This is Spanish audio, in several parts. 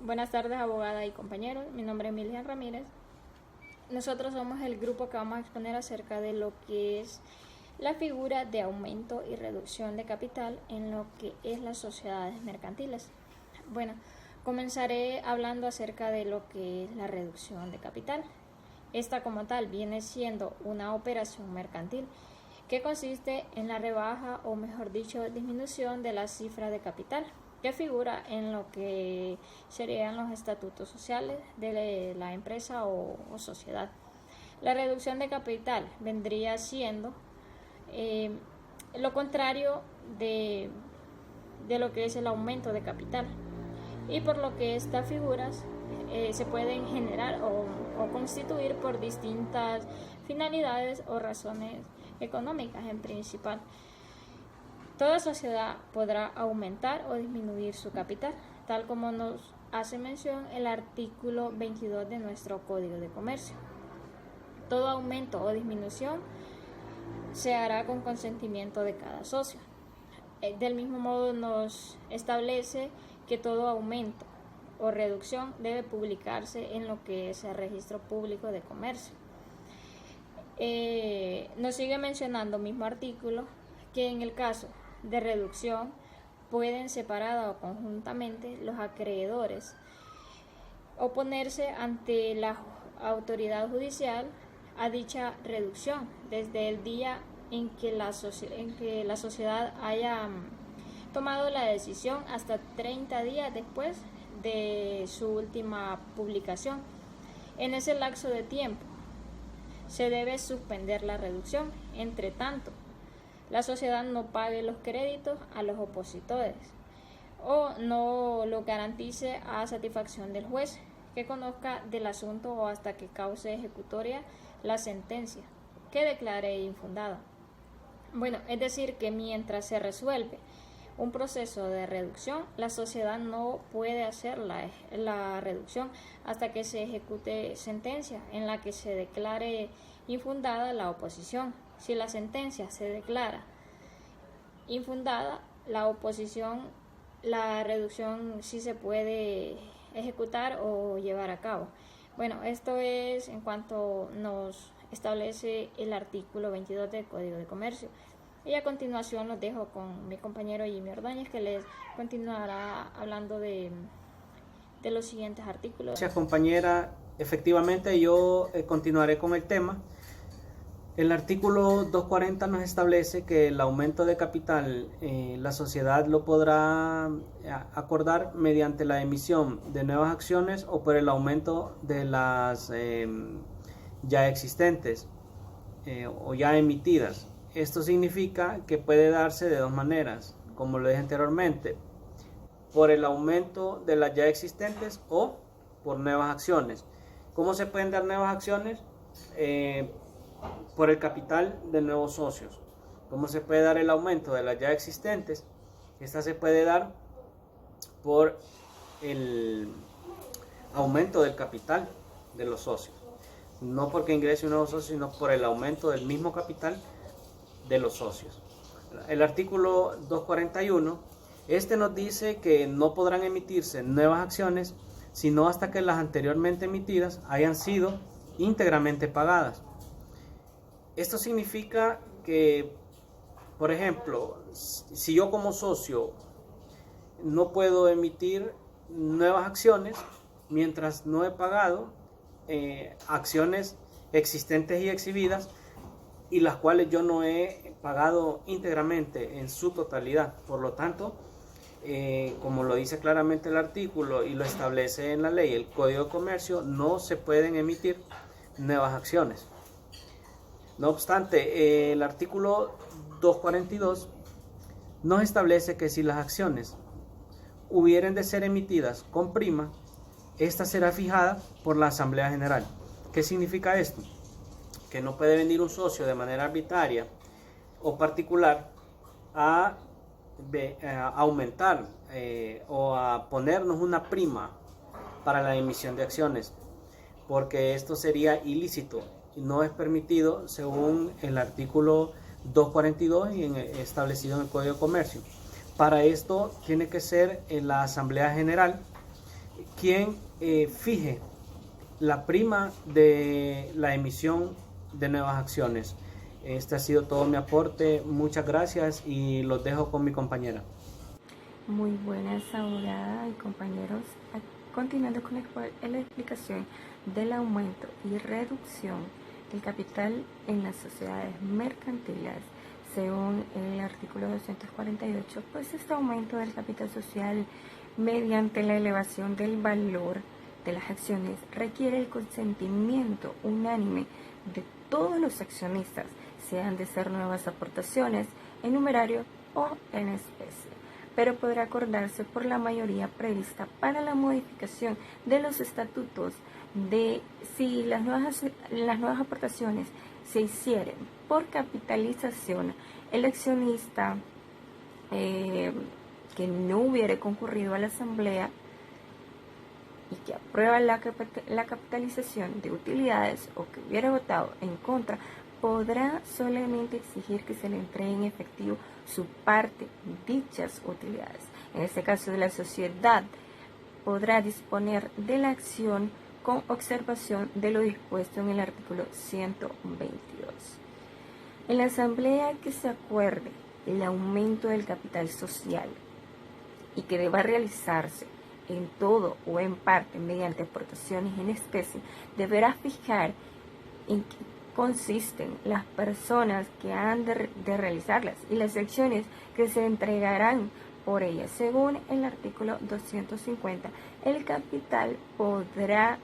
Buenas tardes, abogada y compañeros. Mi nombre es Milian Ramírez. Nosotros somos el grupo que vamos a exponer acerca de lo que es la figura de aumento y reducción de capital en lo que es las sociedades mercantiles. Bueno, comenzaré hablando acerca de lo que es la reducción de capital. Esta como tal viene siendo una operación mercantil que consiste en la rebaja o mejor dicho disminución de la cifra de capital que figura en lo que serían los estatutos sociales de la empresa o sociedad. La reducción de capital vendría siendo lo contrario de lo que es el aumento de capital, y por lo que estas figuras se pueden generar o constituir por distintas finalidades o razones económicas en principal. Toda sociedad podrá aumentar o disminuir su capital, tal como nos hace mención el artículo 22 de nuestro Código de Comercio. Todo aumento o disminución se hará con consentimiento de cada socio. Del mismo modo nos establece que todo aumento o reducción debe publicarse en lo que es el Registro Público de Comercio. Nos sigue mencionando mismo artículo que en el caso de reducción pueden separada o conjuntamente los acreedores oponerse ante la autoridad judicial a dicha reducción desde el día en que la sociedad haya tomado la decisión hasta 30 días después de su última publicación. En ese lapso de tiempo se debe suspender la reducción, entre tanto la sociedad no pague los créditos a los opositores o no lo garantice a satisfacción del juez que conozca del asunto o hasta que cause ejecutoria la sentencia que declare infundada. Bueno, es decir que mientras se resuelve un proceso de reducción, la sociedad no puede hacer la reducción hasta que se ejecute sentencia en la que se declare infundada la oposición. Si la sentencia se declara infundada, la reducción sí se puede ejecutar o llevar a cabo. Bueno, esto es en cuanto nos establece el artículo 22 del Código de Comercio. Y a continuación los dejo con mi compañero Jimmy Ordóñez, que les continuará hablando de los siguientes artículos. Gracias, compañera. Efectivamente, yo continuaré con el tema. El artículo 240 nos establece que el aumento de capital la sociedad lo podrá acordar mediante la emisión de nuevas acciones o por el aumento de las ya existentes o ya emitidas. Esto significa que puede darse de dos maneras, como lo dije anteriormente, por el aumento de las ya existentes o por nuevas acciones. ¿Cómo se pueden dar nuevas acciones? Por el capital de nuevos socios. ¿Cómo se puede dar el aumento de las ya existentes? Esta se puede dar por el aumento del capital de los socios. No porque ingrese un nuevo socio, sino por el aumento del mismo capital de los socios. El artículo 241, nos dice que no podrán emitirse nuevas acciones, sino hasta que las anteriormente emitidas hayan sido íntegramente pagadas. Esto significa que, por ejemplo, si yo como socio no puedo emitir nuevas acciones mientras no he pagado acciones existentes y exhibidas y las cuales yo no he pagado íntegramente en su totalidad. Por lo tanto, como lo dice claramente el artículo y lo establece en la ley, el Código de Comercio, no se pueden emitir nuevas acciones. No obstante, el artículo 242 nos establece que si las acciones hubieren de ser emitidas con prima, esta será fijada por la Asamblea General. ¿Qué significa esto? Que no puede venir un socio de manera arbitraria o particular a aumentar o a ponernos una prima para la emisión de acciones, porque esto sería ilícito y no es permitido según el artículo 242 y establecido en el Código de Comercio. Para esto tiene que ser en la Asamblea General quien fije la prima de la emisión de nuevas acciones. Este ha sido todo mi aporte. Muchas gracias y los dejo con mi compañera. Muy buenas, abogada y compañeros. Continuando con la explicación del aumento y reducción del capital en las sociedades mercantiles, según el artículo 248, pues este aumento del capital social mediante la elevación del valor de las acciones requiere el consentimiento unánime de todos los accionistas, sean de ser nuevas aportaciones en numerario o en especie, pero podrá acordarse por la mayoría prevista para la modificación de los estatutos de si las nuevas aportaciones se hicieren por capitalización. El accionista que no hubiere concurrido a la asamblea y que aprueba la capitalización de utilidades o que hubiera votado en contra, podrá solamente exigir que se le entregue en efectivo su parte dichas utilidades. En este caso, de la sociedad podrá disponer de la acción con observación de lo dispuesto en el artículo 122. En la asamblea que se acuerde el aumento del capital social y que deba realizarse en todo o en parte mediante aportaciones en especie, deberá fijar en qué consisten las personas que han de realizarlas y las acciones que se entregarán por ellas. Según el artículo 250, el capital podrá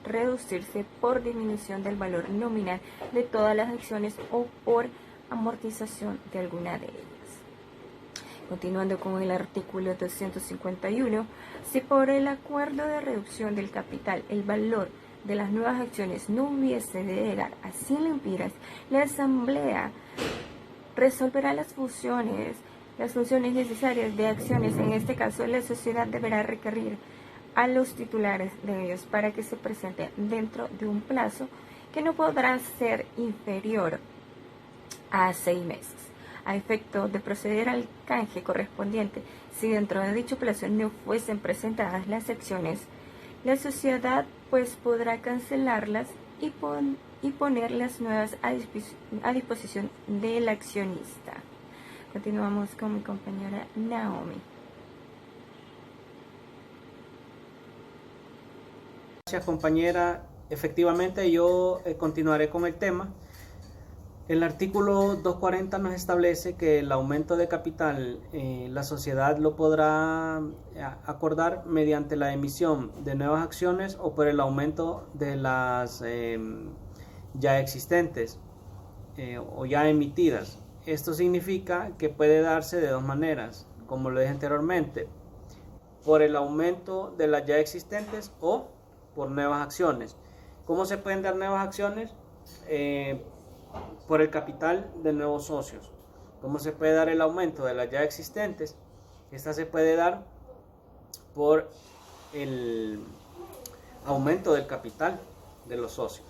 reducirse por disminución del valor nominal de todas las acciones o por amortización de alguna de ellas. Continuando con el artículo 251, si por el acuerdo de reducción del capital el valor de las nuevas acciones no hubiese de llegar a 100 lempiras, la asamblea resolverá las funciones necesarias de acciones. En este caso, la sociedad deberá requerir a los titulares de ellos para que se presenten dentro de un plazo que no podrá ser inferior a 6 meses, a efecto de proceder al canje correspondiente. Si dentro de dicho plazo no fuesen presentadas las acciones, la sociedad pues podrá cancelarlas y poner las nuevas a disposición del accionista. Continuamos con mi compañera Naomi. Gracias, compañera. Efectivamente, yo continuaré con el tema. El artículo 240 nos establece que el aumento de capital la sociedad lo podrá acordar mediante la emisión de nuevas acciones o por el aumento de las ya existentes o ya emitidas. Esto significa que puede darse de dos maneras, como lo dije anteriormente, por el aumento de las ya existentes o por nuevas acciones. ¿Cómo se pueden dar nuevas acciones? Por el capital de nuevos socios. ¿Cómo se puede dar el aumento de las ya existentes? Esta se puede dar por el aumento del capital de los socios.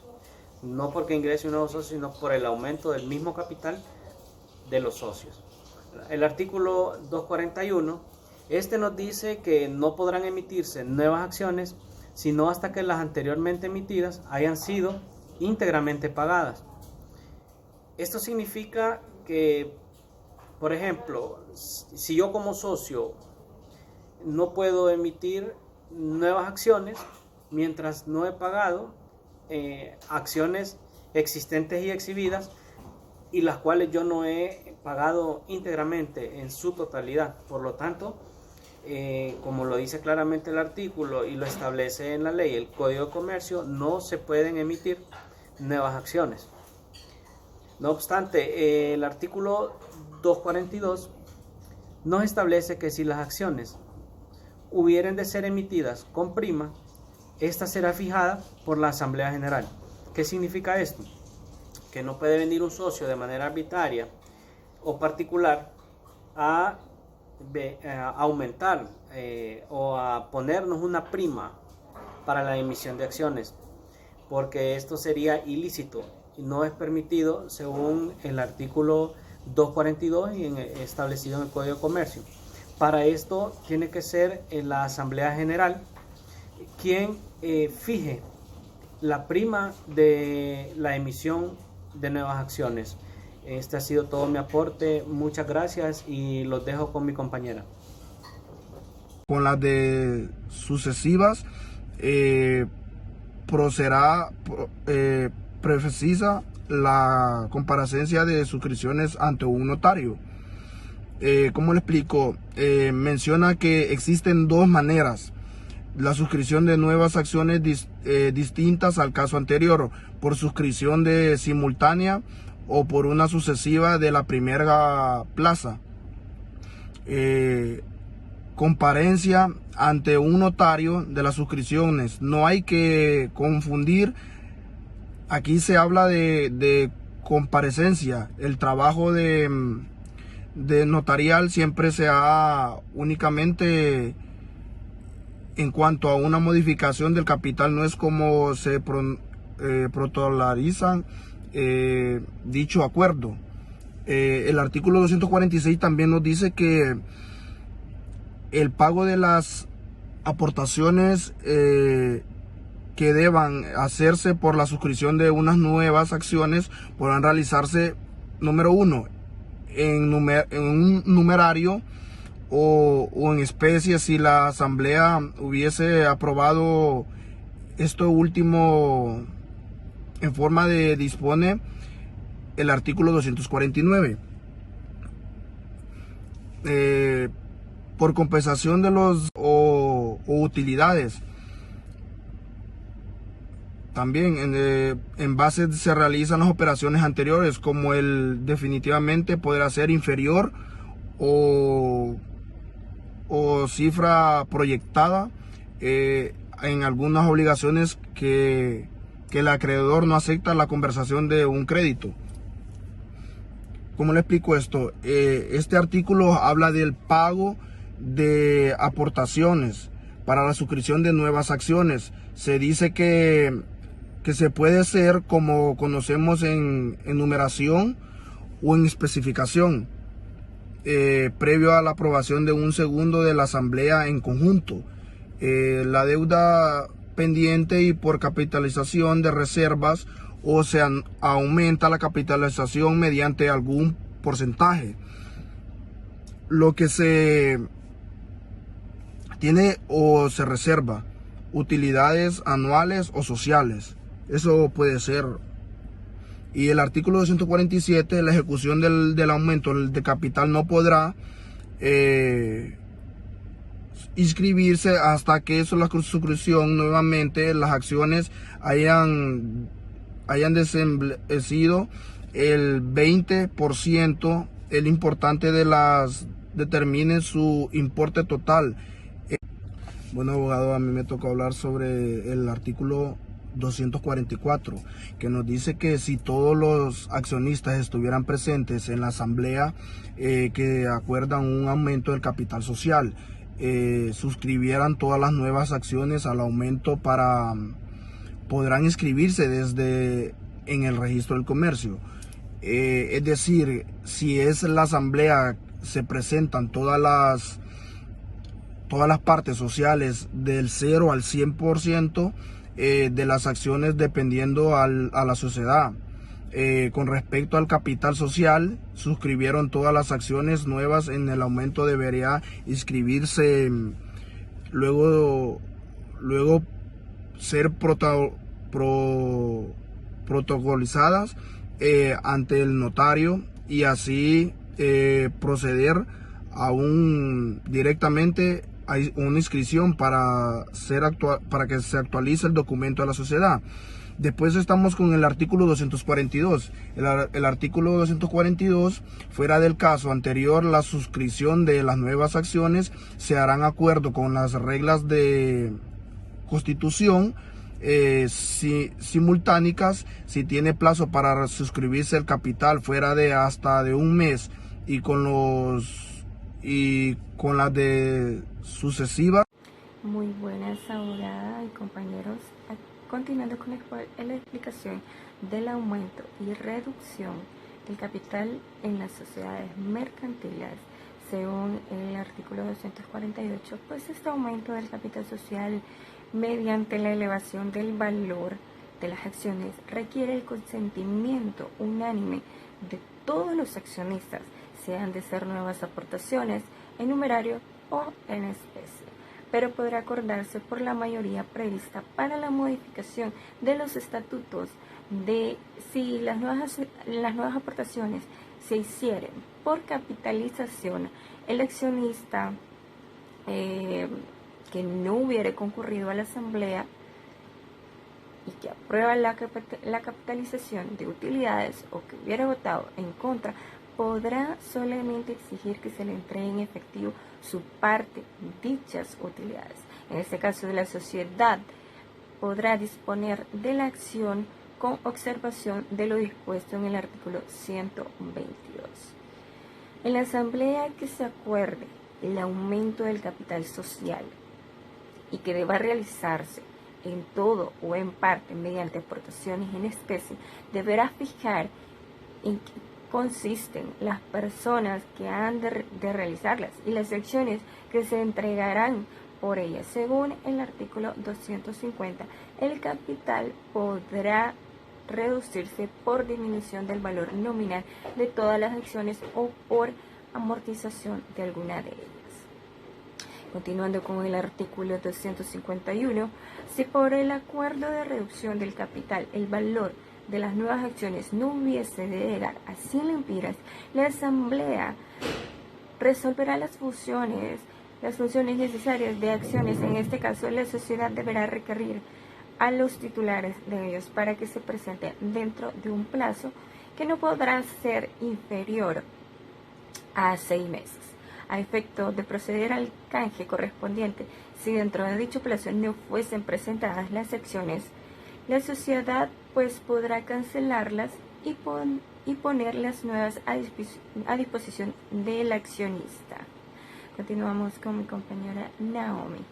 No porque ingrese un nuevo socio, sino por el aumento del mismo capital de los socios. El artículo 241, este nos dice que no podrán emitirse nuevas acciones sino hasta que las anteriormente emitidas hayan sido íntegramente pagadas. Esto significa que, por ejemplo, si yo como socio no puedo emitir nuevas acciones mientras no he pagado acciones existentes y exhibidas y las cuales yo no he pagado íntegramente en su totalidad. Por lo tanto, como lo dice claramente el artículo y lo establece en la ley, el Código de Comercio, no se pueden emitir nuevas acciones. No obstante, el artículo 242 nos establece que si las acciones hubieren de ser emitidas con prima, esta será fijada por la Asamblea General. ¿Qué significa esto? Que no puede venir un socio de manera arbitraria o particular a aumentar o a ponernos una prima para la emisión de acciones, porque esto sería ilícito y no es permitido según el artículo 242 y establecido en el Código de Comercio. Para esto tiene que ser en la Asamblea General quien fije la prima de la emisión de nuevas acciones. Este ha sido todo mi aporte. Muchas gracias y los dejo con mi compañera. Con las de sucesivas, precisa la comparecencia de suscripciones ante un notario. ¿Cómo le explico? Menciona que existen dos maneras: la suscripción de nuevas acciones distintas al caso anterior, por suscripción de simultánea o por una sucesiva de la primera plaza. Comparencia ante un notario de las suscripciones. No hay que confundir. Aquí se habla de comparecencia. El trabajo de notarial siempre se ha únicamente en cuanto a una modificación del capital, no es como se protocolarizan dicho acuerdo. El artículo 246 también nos dice que el pago de las aportaciones que deban hacerse por la suscripción de unas nuevas acciones podrán realizarse, número uno, en un numerario o en especie, si la asamblea hubiese aprobado esto último en forma de dispone el artículo 249. Por compensación de los o utilidades. También en base se realizan las operaciones anteriores, como el definitivamente podrá ser inferior o cifra proyectada en algunas obligaciones que el acreedor no acepta la conversación de un crédito. ¿Cómo le explico esto? Este artículo habla del pago de aportaciones para la suscripción de nuevas acciones. Se dice que se puede hacer como conocemos en numeración o en especificación, previo a la aprobación de un segundo de la asamblea en conjunto. La deuda pendiente y por capitalización de reservas, o se aumenta la capitalización mediante algún porcentaje. Lo que se tiene o se reserva, utilidades anuales o sociales, eso puede ser. Y el artículo 247, la ejecución del aumento de capital no podrá inscribirse hasta que la suscripción nuevamente las acciones hayan desaparecido el 20%, el importante de las determine su importe total. Bueno, abogado, a mí me tocó hablar sobre el artículo 244, que nos dice que si todos los accionistas estuvieran presentes en la asamblea que acuerdan un aumento del capital social, suscribieran todas las nuevas acciones al aumento podrán inscribirse desde en el registro del comercio. Es decir, si es la asamblea, se presentan todas las partes sociales del 0 al 100% de las acciones dependiendo a la sociedad. Con respecto al capital social, suscribieron todas las acciones nuevas, en el aumento debería inscribirse, luego ser protocolizadas ante el notario y así proceder directamente a una inscripción para que se actualice el documento de la sociedad. Después estamos con el artículo 242. El artículo 242, fuera del caso anterior, la suscripción de las nuevas acciones se harán acuerdo con las reglas de constitución simultáneas. Si tiene plazo para suscribirse el capital fuera de hasta de un mes y con las de sucesiva. Muy buenas, abogada y compañeros. Continuando con la explicación del aumento y reducción del capital en las sociedades mercantiles, Según el artículo 248, pues este aumento del capital social mediante la elevación del valor de las acciones requiere el consentimiento unánime de todos los accionistas, sean de ser nuevas aportaciones en numerario o en especie, pero podrá acordarse por la mayoría prevista para la modificación de los estatutos de si las nuevas aportaciones se hicieren por capitalización. El accionista que no hubiere concurrido a la asamblea y que aprueba la capitalización de utilidades o que hubiera votado en contra, podrá solamente exigir que se le entregue en efectivo su parte de dichas utilidades. En este caso, de la sociedad podrá disponer de la acción con observación de lo dispuesto en el artículo 122. En la asamblea que se acuerde el aumento del capital social y que deba realizarse en todo o en parte mediante aportaciones en especie, deberá fijar en qué consisten las personas que han de realizarlas y las acciones que se entregarán por ellas. Según el artículo 250, el capital podrá reducirse por disminución del valor nominal de todas las acciones o por amortización de alguna de ellas. Continuando con el artículo 251, si por el acuerdo de reducción del capital el valor de las nuevas acciones no hubiese de llegar a 100 lempiras, la asamblea resolverá las funciones necesarias de acciones. En este caso, la sociedad deberá requerir a los titulares de ellos para que se presenten dentro de un plazo que no podrá ser inferior a 6 meses. A efecto de proceder al canje correspondiente, si dentro de dicho plazo no fuesen presentadas las acciones, la sociedad pues podrá cancelarlas y poner las nuevas a disposición del accionista. Continuamos con mi compañera Naomi.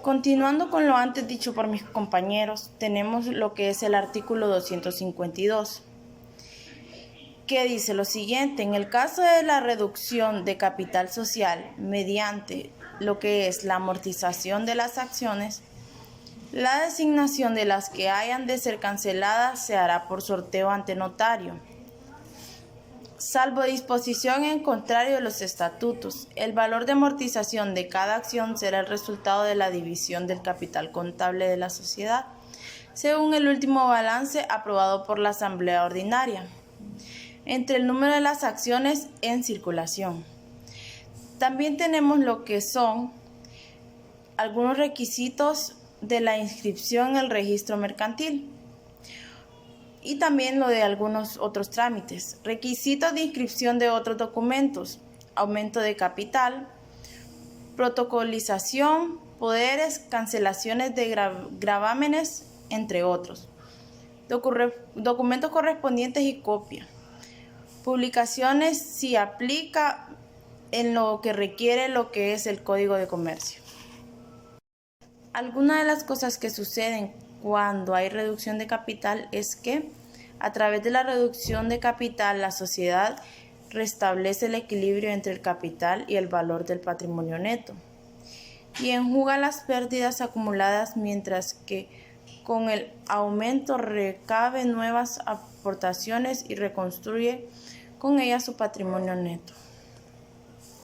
Continuando con lo antes dicho por mis compañeros, tenemos lo que es el artículo 252, que dice lo siguiente: en el caso de la reducción de capital social mediante lo que es la amortización de las acciones, la designación de las que hayan de ser canceladas se hará por sorteo ante notario, salvo disposición en contrario de los estatutos. El valor de amortización de cada acción será el resultado de la división del capital contable de la sociedad, según el último balance aprobado por la Asamblea Ordinaria, entre el número de las acciones en circulación. También tenemos lo que son algunos requisitos de la inscripción en el registro mercantil y también lo de algunos otros trámites. Requisitos de inscripción de otros documentos: aumento de capital, protocolización, poderes, cancelaciones de gravámenes, entre otros. Documentos correspondientes y copia. Publicaciones si aplica en lo que requiere lo que es el Código de Comercio. Algunas de las cosas que suceden cuando hay reducción de capital es que a través de la reducción de capital la sociedad restablece el equilibrio entre el capital y el valor del patrimonio neto y enjuga las pérdidas acumuladas, mientras que con el aumento recabe nuevas aportaciones y reconstruye con ellas su patrimonio neto.